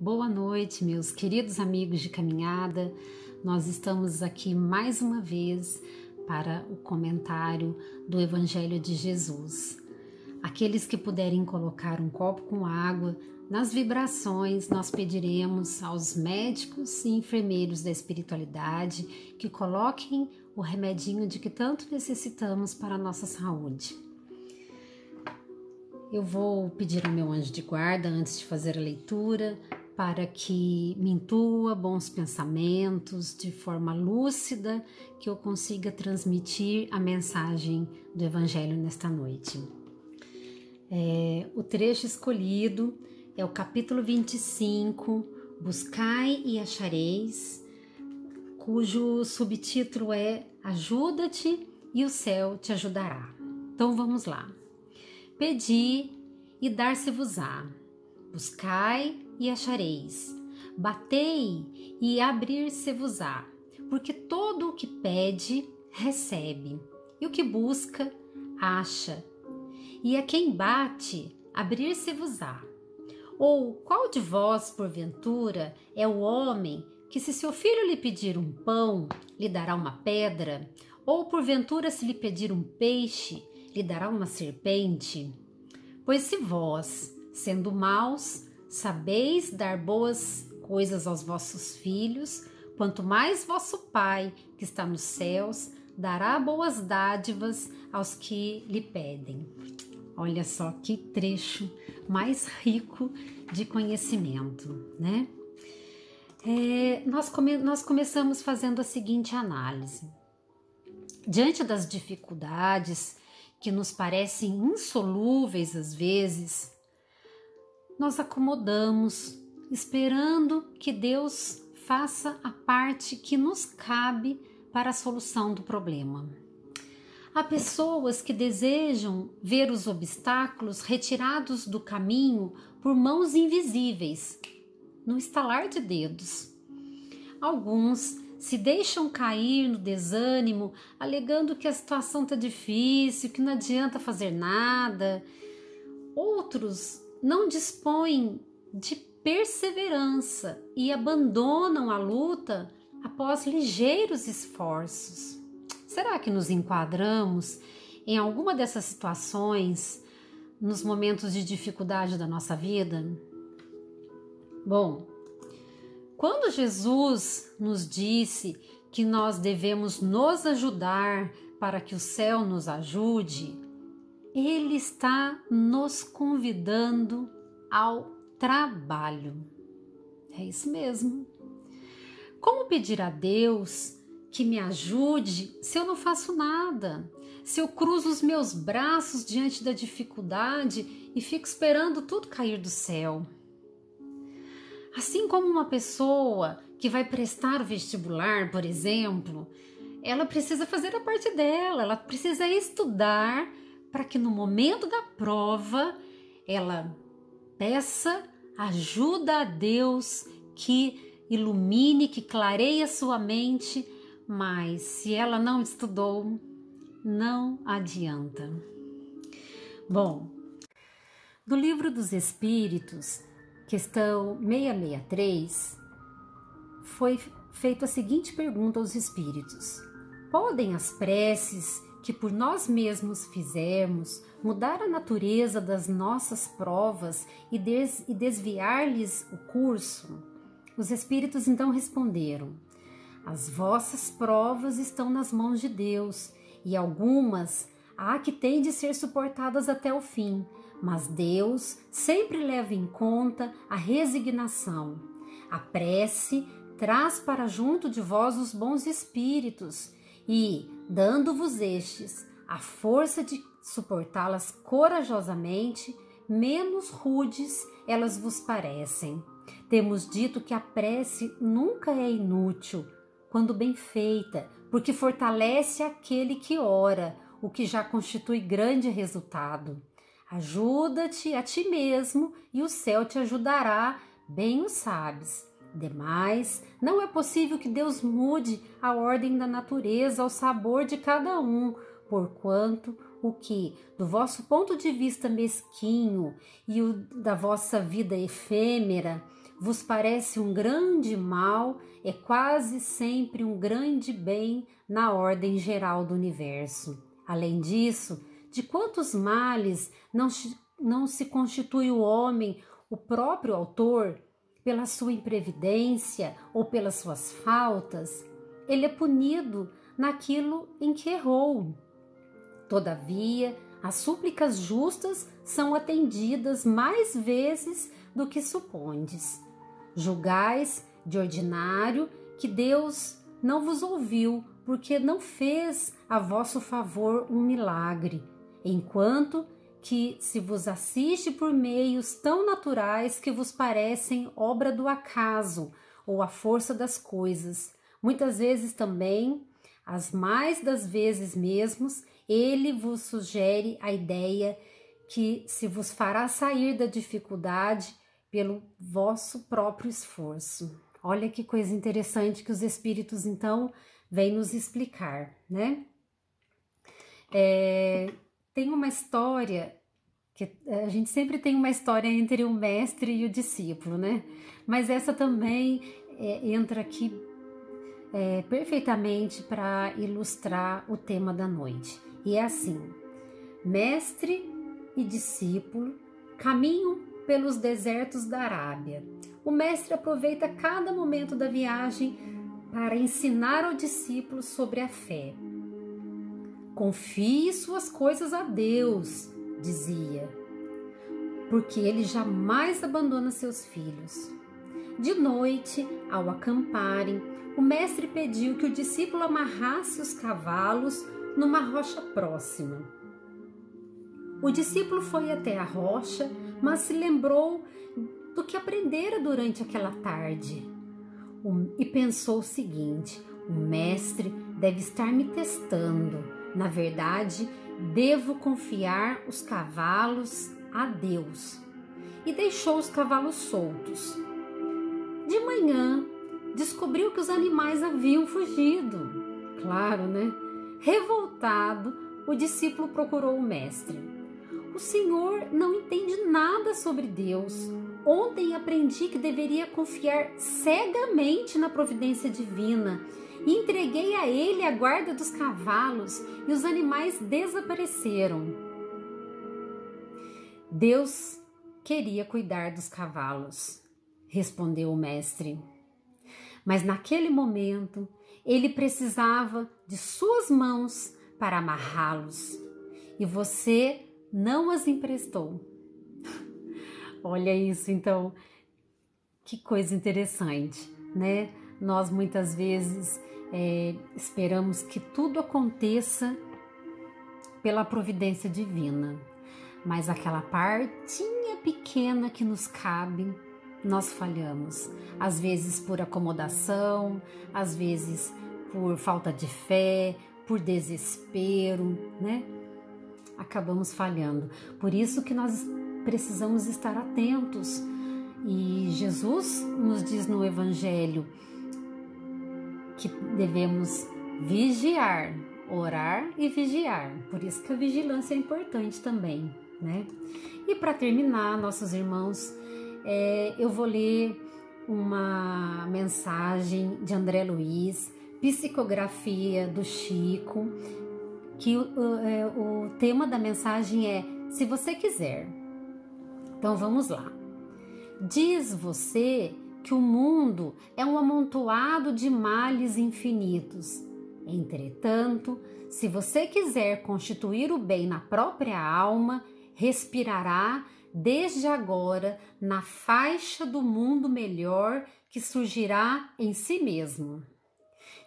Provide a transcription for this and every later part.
Boa noite, meus queridos amigos de caminhada. Nós estamos aqui mais uma vez para o comentário do Evangelho de Jesus. Aqueles que puderem colocar um copo com água, nas vibrações nós pediremos aos médicos e enfermeiros da espiritualidade que coloquem o remedinho de que tanto necessitamos para a nossa saúde. Eu vou pedir ao meu anjo de guarda, antes de fazer a leitura, para que me intua bons pensamentos de forma lúcida, que eu consiga transmitir a mensagem do Evangelho nesta noite. O trecho escolhido é o capítulo 25, Buscai e achareis, cujo subtítulo é Ajuda-te e o céu te ajudará. Então vamos lá. Pedi e dar-se-vos-á, buscai e achareis, batei e abrir-se-vos-á, porque todo o que pede, recebe, e o que busca, acha, e a quem bate, abrir-se-vos-á. Ou qual de vós, porventura, é o homem que, se seu filho lhe pedir um pão, lhe dará uma pedra? Ou, porventura, se lhe pedir um peixe, lhe dará uma serpente? Pois se vós, sendo maus, sabeis dar boas coisas aos vossos filhos, quanto mais vosso Pai, que está nos céus, dará boas dádivas aos que lhe pedem. Olha só que trecho mais rico de conhecimento, né? Nós começamos fazendo a seguinte análise. Diante das dificuldades que nos parecem insolúveis às vezes, nós acomodamos, esperando que Deus faça a parte que nos cabe para a solução do problema. Há pessoas que desejam ver os obstáculos retirados do caminho por mãos invisíveis, no estalar de dedos. Alguns se deixam cair no desânimo, alegando que a situação está difícil, que não adianta fazer nada. Outros não dispõem de perseverança e abandonam a luta após ligeiros esforços. Será que nos enquadramos em alguma dessas situações nos momentos de dificuldade da nossa vida? Bom, quando Jesus nos disse que nós devemos nos ajudar para que o céu nos ajude, Ele está nos convidando ao trabalho. É isso mesmo. Como pedir a Deus que me ajude se eu não faço nada? Se eu cruzo os meus braços diante da dificuldade e fico esperando tudo cair do céu? Assim como uma pessoa que vai prestar o vestibular, por exemplo, ela precisa fazer a parte dela, ela precisa estudar para que no momento da prova ela peça ajuda a Deus que ilumine, que clareie a sua mente, mas se ela não estudou, não adianta. Bom, do Livro dos Espíritos, questão 663, foi feita a seguinte pergunta aos espíritos: podem as preces que por nós mesmos fizermos mudar a natureza das nossas provas e desviar-lhes o curso? Os espíritos então responderam: as vossas provas estão nas mãos de Deus, e algumas há que têm de ser suportadas até o fim, mas Deus sempre leva em conta a resignação. A prece traz para junto de vós os bons espíritos e, dando-vos estes a força de suportá-las corajosamente, menos rudes elas vos parecem. Temos dito que a prece nunca é inútil, quando bem feita, porque fortalece aquele que ora, o que já constitui grande resultado. Ajuda-te a ti mesmo e o céu te ajudará, bem o sabes. Demais, não é possível que Deus mude a ordem da natureza ao sabor de cada um, porquanto o que, do vosso ponto de vista mesquinho e o da vossa vida efêmera, vos parece um grande mal, é quase sempre um grande bem na ordem geral do universo. Além disso, de quantos males não se constitui o homem, o próprio autor, pela sua imprevidência ou pelas suas faltas? Ele é punido naquilo em que errou. Todavia, as súplicas justas são atendidas mais vezes do que supondes. Julgais, de ordinário, que Deus não vos ouviu, porque não fez a vosso favor um milagre, enquanto que se vos assiste por meios tão naturais que vos parecem obra do acaso ou a força das coisas. Muitas vezes também, as mais das vezes mesmos, ele vos sugere a ideia que se vos fará sair da dificuldade pelo vosso próprio esforço. Olha que coisa interessante que os Espíritos, então, vêm nos explicar, né? Tem uma história, que a gente sempre tem uma história entre o mestre e o discípulo, né? Mas essa também entra aqui perfeitamente para ilustrar o tema da noite. E é assim: mestre e discípulo caminham pelos desertos da Arábia. O mestre aproveita cada momento da viagem para ensinar ao discípulo sobre a fé. Confie suas coisas a Deus, dizia, porque ele jamais abandona seus filhos. De noite, ao acamparem, o mestre pediu que o discípulo amarrasse os cavalos numa rocha próxima. O discípulo foi até a rocha, mas se lembrou do que aprendera durante aquela tarde e pensou o seguinte: o mestre deve estar me testando. Na verdade, devo confiar os cavalos a Deus. E deixou os cavalos soltos. De manhã, descobriu que os animais haviam fugido. Claro, né? Revoltado, o discípulo procurou o mestre. O senhor não entende nada sobre Deus. Ontem aprendi que deveria confiar cegamente na providência divina e entreguei a ele a guarda dos cavalos e os animais desapareceram. Deus queria cuidar dos cavalos, respondeu o mestre. Mas naquele momento, ele precisava de suas mãos para amarrá-los e você não as emprestou. Olha isso, então, que coisa interessante, né? Nós muitas vezes esperamos que tudo aconteça pela providência divina, mas aquela partinha pequena que nos cabe, nós falhamos. Às vezes por acomodação, às vezes por falta de fé, por desespero, né? Acabamos falhando. Por isso que nós precisamos estar atentos. E Jesus nos diz no Evangelho que devemos vigiar, orar e vigiar. Por isso que a vigilância é importante também, né? E para terminar, nossos irmãos, eu vou ler uma mensagem de André Luiz, psicografia do Chico, que o tema da mensagem é Se Você Quiser. Então vamos lá. Diz você que o mundo é um amontoado de males infinitos. Entretanto, se você quiser constituir o bem na própria alma, respirará desde agora na faixa do mundo melhor que surgirá em si mesmo.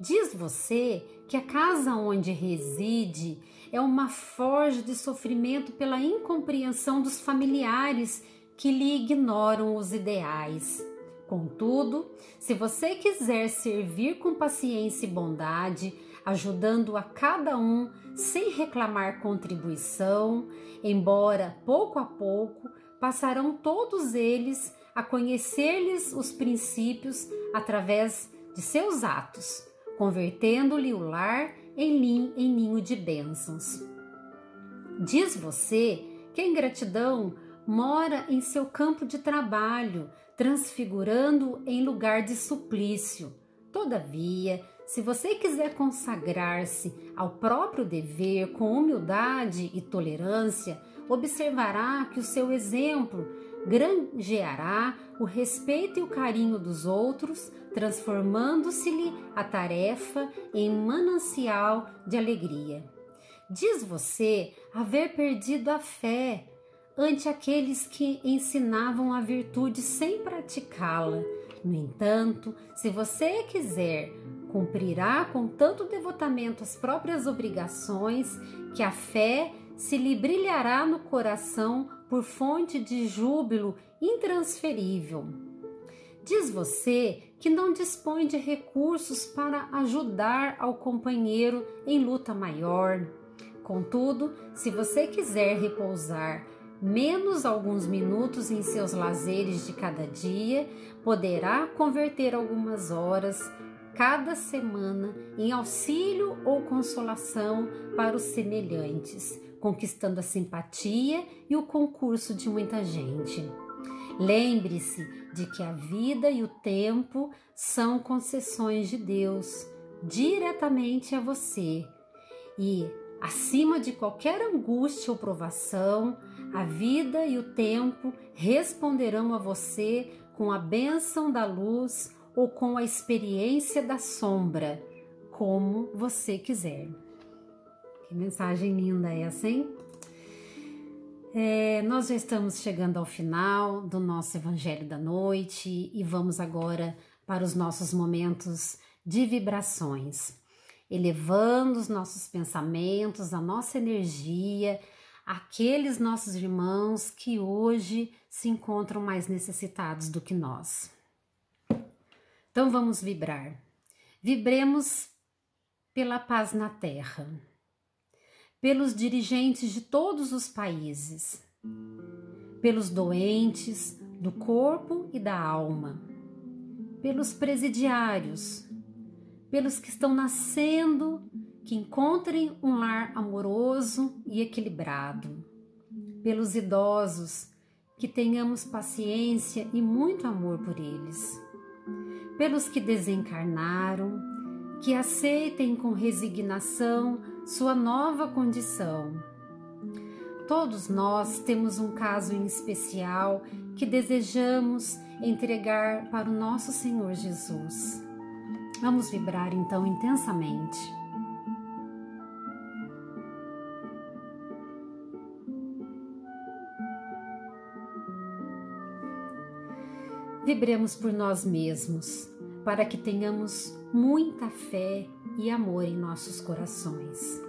Diz você que a casa onde reside é uma forja de sofrimento pela incompreensão dos familiares que lhe ignoram os ideais. Contudo, se você quiser servir com paciência e bondade, ajudando a cada um sem reclamar contribuição, embora pouco a pouco passarão todos eles a conhecer-lhes os princípios através de seus atos, convertendo-lhe o lar em ninho de bênçãos. Diz você que a ingratidão mora em seu campo de trabalho, transfigurando em lugar de suplício. Todavia, se você quiser consagrar-se ao próprio dever com humildade e tolerância, observará que o seu exemplo granjeará o respeito e o carinho dos outros, transformando-se-lhe a tarefa em um manancial de alegria. Diz você haver perdido a fé ante aqueles que ensinavam a virtude sem praticá-la. No entanto, se você quiser, cumprirá com tanto devotamento as próprias obrigações que a fé se lhe brilhará no coração por fonte de júbilo intransferível. Diz você que não dispõe de recursos para ajudar ao companheiro em luta maior. Contudo, se você quiser repousar menos alguns minutos em seus lazeres de cada dia, poderá converter algumas horas cada semana em auxílio ou consolação para os semelhantes, conquistando a simpatia e o concurso de muita gente. Lembre-se de que a vida e o tempo são concessões de Deus diretamente a você e, acima de qualquer angústia ou provação, a vida e o tempo responderão a você com a bênção da luz ou com a experiência da sombra, como você quiser. Que mensagem linda essa, hein? Nós já estamos chegando ao final do nosso Evangelho da Noite e vamos agora para os nossos momentos de vibrações, elevando os nossos pensamentos, a nossa energia, àqueles nossos irmãos que hoje se encontram mais necessitados do que nós. Então vamos vibrar. Vibremos pela paz na Terra, pelos dirigentes de todos os países, pelos doentes do corpo e da alma, pelos presidiários, pelos que estão nascendo, que encontrem um lar amoroso e equilibrado, pelos idosos, que tenhamos paciência e muito amor por eles, pelos que desencarnaram, que aceitem com resignação sua nova condição. Todos nós temos um caso em especial que desejamos entregar para o nosso Senhor Jesus. Vamos vibrar então intensamente. Vibremos por nós mesmos, para que tenhamos muita fé e amor em nossos corações.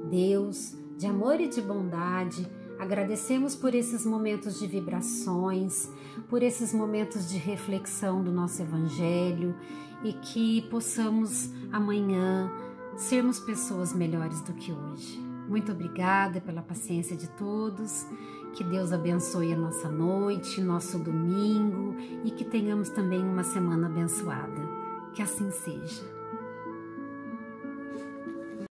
Deus, de amor e de bondade, agradecemos por esses momentos de vibrações, por esses momentos de reflexão do nosso Evangelho e que possamos amanhã sermos pessoas melhores do que hoje. Muito obrigada pela paciência de todos, que Deus abençoe a nossa noite, nosso domingo e que tenhamos também uma semana abençoada. Que assim seja.